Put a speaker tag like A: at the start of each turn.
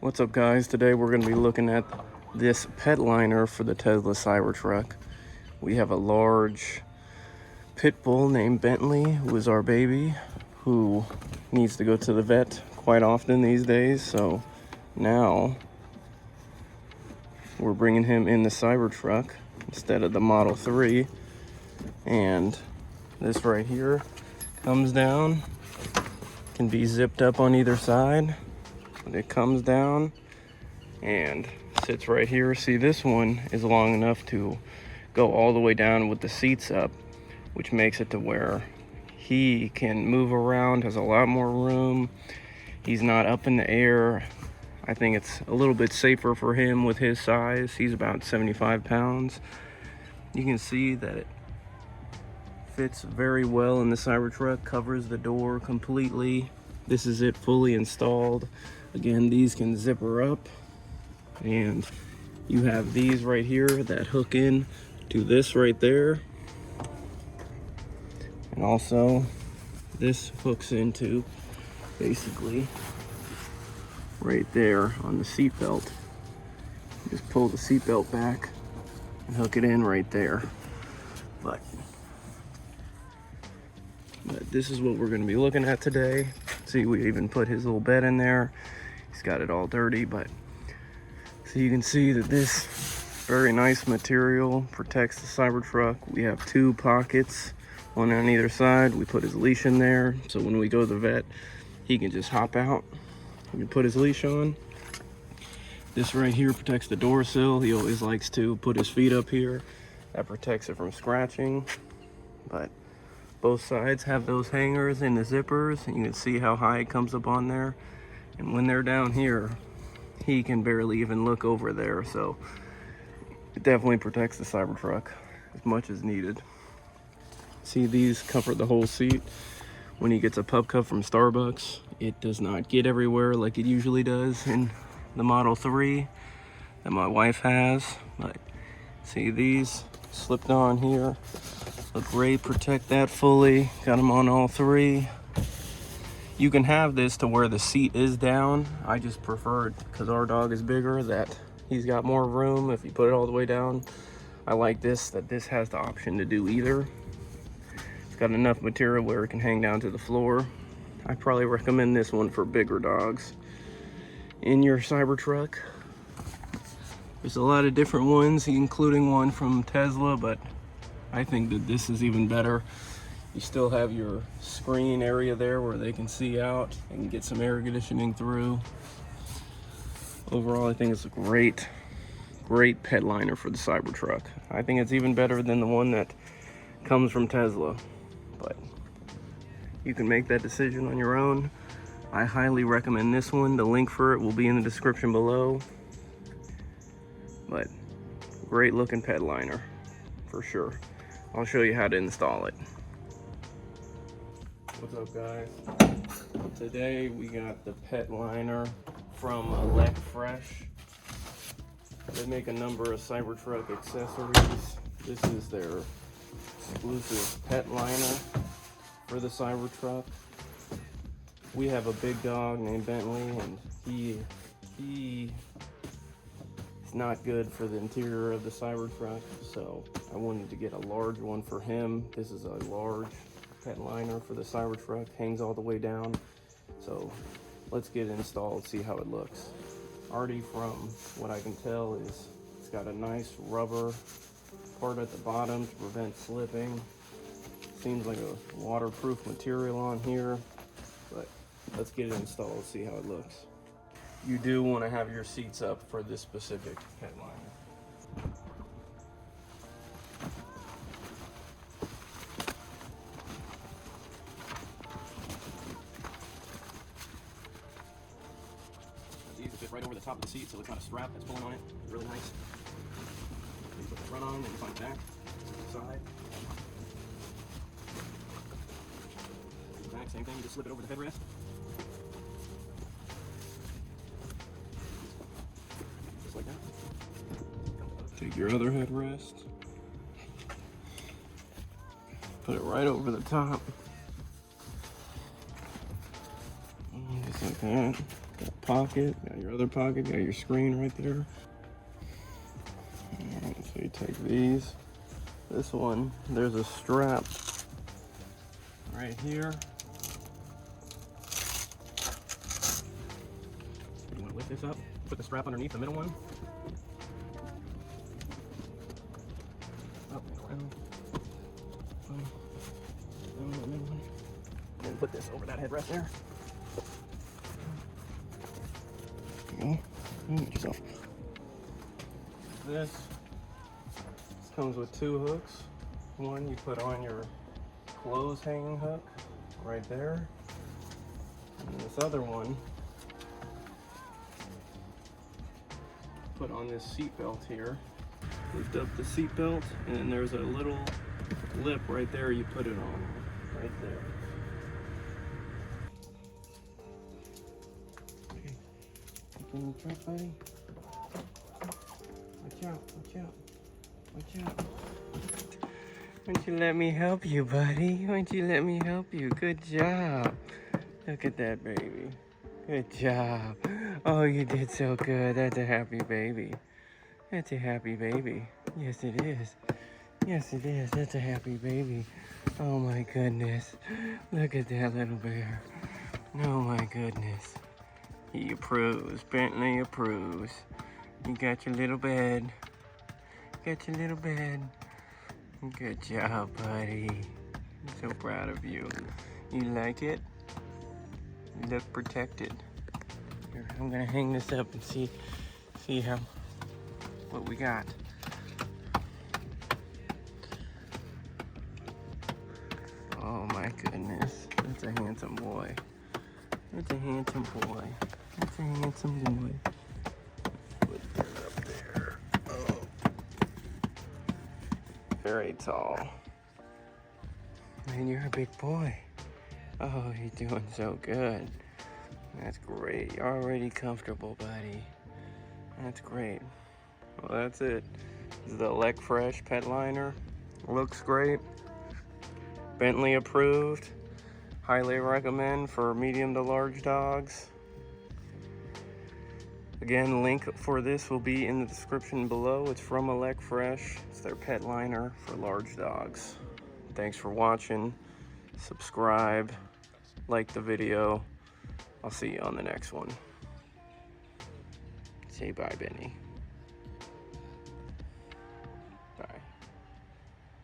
A: What's up, guys? Today we're going to be looking at this pet liner for the Tesla Cybertruck. We have a large Pitbull named Bentley, who is our baby, who needs to go to the vet quite often these days. So now we're bringing him in the Cybertruck instead of the Model 3. And this right here comes down, can be zipped up on either side. It comes down and sits right here. See, this one is long enough to go all the way down with the seats up, which makes it to where he can move around, has a lot more room. He's not up in the air. I think it's a little bit safer for him with his size. He's about 75 pounds. You can see that it fits very well in the Cybertruck, covers the door completely. This is it fully installed. Again, these can zipper up, and you have these right here that hook in to this right there. And also this hooks into basically right there on the seat belt. Just pull the seat belt back and hook it in right there. But this is what we're going to be looking at today. See, we even put his little bed in there. He's got it all dirty, but so you can see that this very nice material protects the Cybertruck. We have two pockets, one on either side. We put his leash in there, so when we go to the vet, he can just hop out. He can put his leash on. This right here protects the door sill. He always likes to put his feet up here. That protects it from scratching. But both sides have those hangers and the zippers, and you can see how high it comes up on there. And when they're down here, he can barely even look over there. So it definitely protects the Cybertruck as much as needed. See, these cover the whole seat. When he gets a pup cup from Starbucks, it does not get everywhere like it usually does in the Model 3 that my wife has. But see, these slipped on here. Look great, protect that fully. Got them on all three. You can have this to where the seat is down. I just prefer it because our dog is bigger, that he's got more room if you put it all the way down. I like this, that this has the option to do either. It's got enough material where it can hang down to the floor. I probably recommend this one for bigger dogs in your Cybertruck. There's a lot of different ones, including one from Tesla, but I think that this is even better. You still have your screen area there where they can see out and get some air conditioning through. Overall, I think it's a great pet liner for the Cybertruck. I think it's even better than the one that comes from Tesla, but you can make that decision on your own. I highly recommend this one. The link for it will be in the description below. But great looking pet liner for sure. I'll show you how to install it. What's up, guys? Today we got the pet liner from Elecfresh. They make a number of Cybertruck accessories. This is their exclusive pet liner for the Cybertruck. We have a big dog named Bentley, and he is not good for the interior of the Cybertruck, so I wanted to get a large one for him. This is a large pet liner for the Cybertruck, hangs all the way down. So let's get it installed, see how it looks. Already from what I can tell is it's got a nice rubber part at the bottom to prevent slipping. Seems like a waterproof material on here, but let's get it installed, see how it looks. You do want to have your seats up for this specific pet liner. These fit right over the top of the seat, so it's got a strap that's pulling on it. It's really nice. You put the front on, and you find the back, side. Back, same thing, you just slip it over the headrest. Just like that. Take your other headrest. Put it right over the top. Just like that. Got pocket, got your other pocket, got your screen right there. Alright, so you take these. This one, there's a strap right here. You want to lift this up, put the strap underneath the middle one. Up and around. Down the middle one. And put this over that headrest there. There you go. Get yourself. This comes with 2 hooks. One you put on your clothes hanging hook right there. And this other one, put on this seat belt here. Lift up the seat belt, and then there's a little lip right there you put it on. Right there. Okay. You in the truck, buddy? Watch out, watch out. Watch out. Won't you let me help you, buddy? Won't you let me help you? Good job. Look at that baby. Good job. Oh, you did so good. That's a happy baby. That's a happy baby. Yes, it is. Yes, it is. That's a happy baby. Oh, my goodness. Look at that little bear. Oh, my goodness. He approves. Bentley approves. You got your little bed. Got your little bed. Good job, buddy. I'm so proud of you. You like it? You look protected. Here, I'm gonna hang this up and see what we got. Oh my goodness, that's a handsome boy. That's a handsome boy. That's a handsome boy. Put that up there. Oh. Very tall. Man, you're a big boy. Oh, you're doing so good. That's great. You're already comfortable, buddy. That's great. Well, that's it. This is the Elecfresh pet liner. Looks great. Bentley approved. Highly recommend for medium to large dogs. Again, link for this will be in the description below. It's from Elecfresh. It's their pet liner for large dogs. Thanks for watching. Subscribe, like the video. I'll see you on the next one. Say bye, Benny.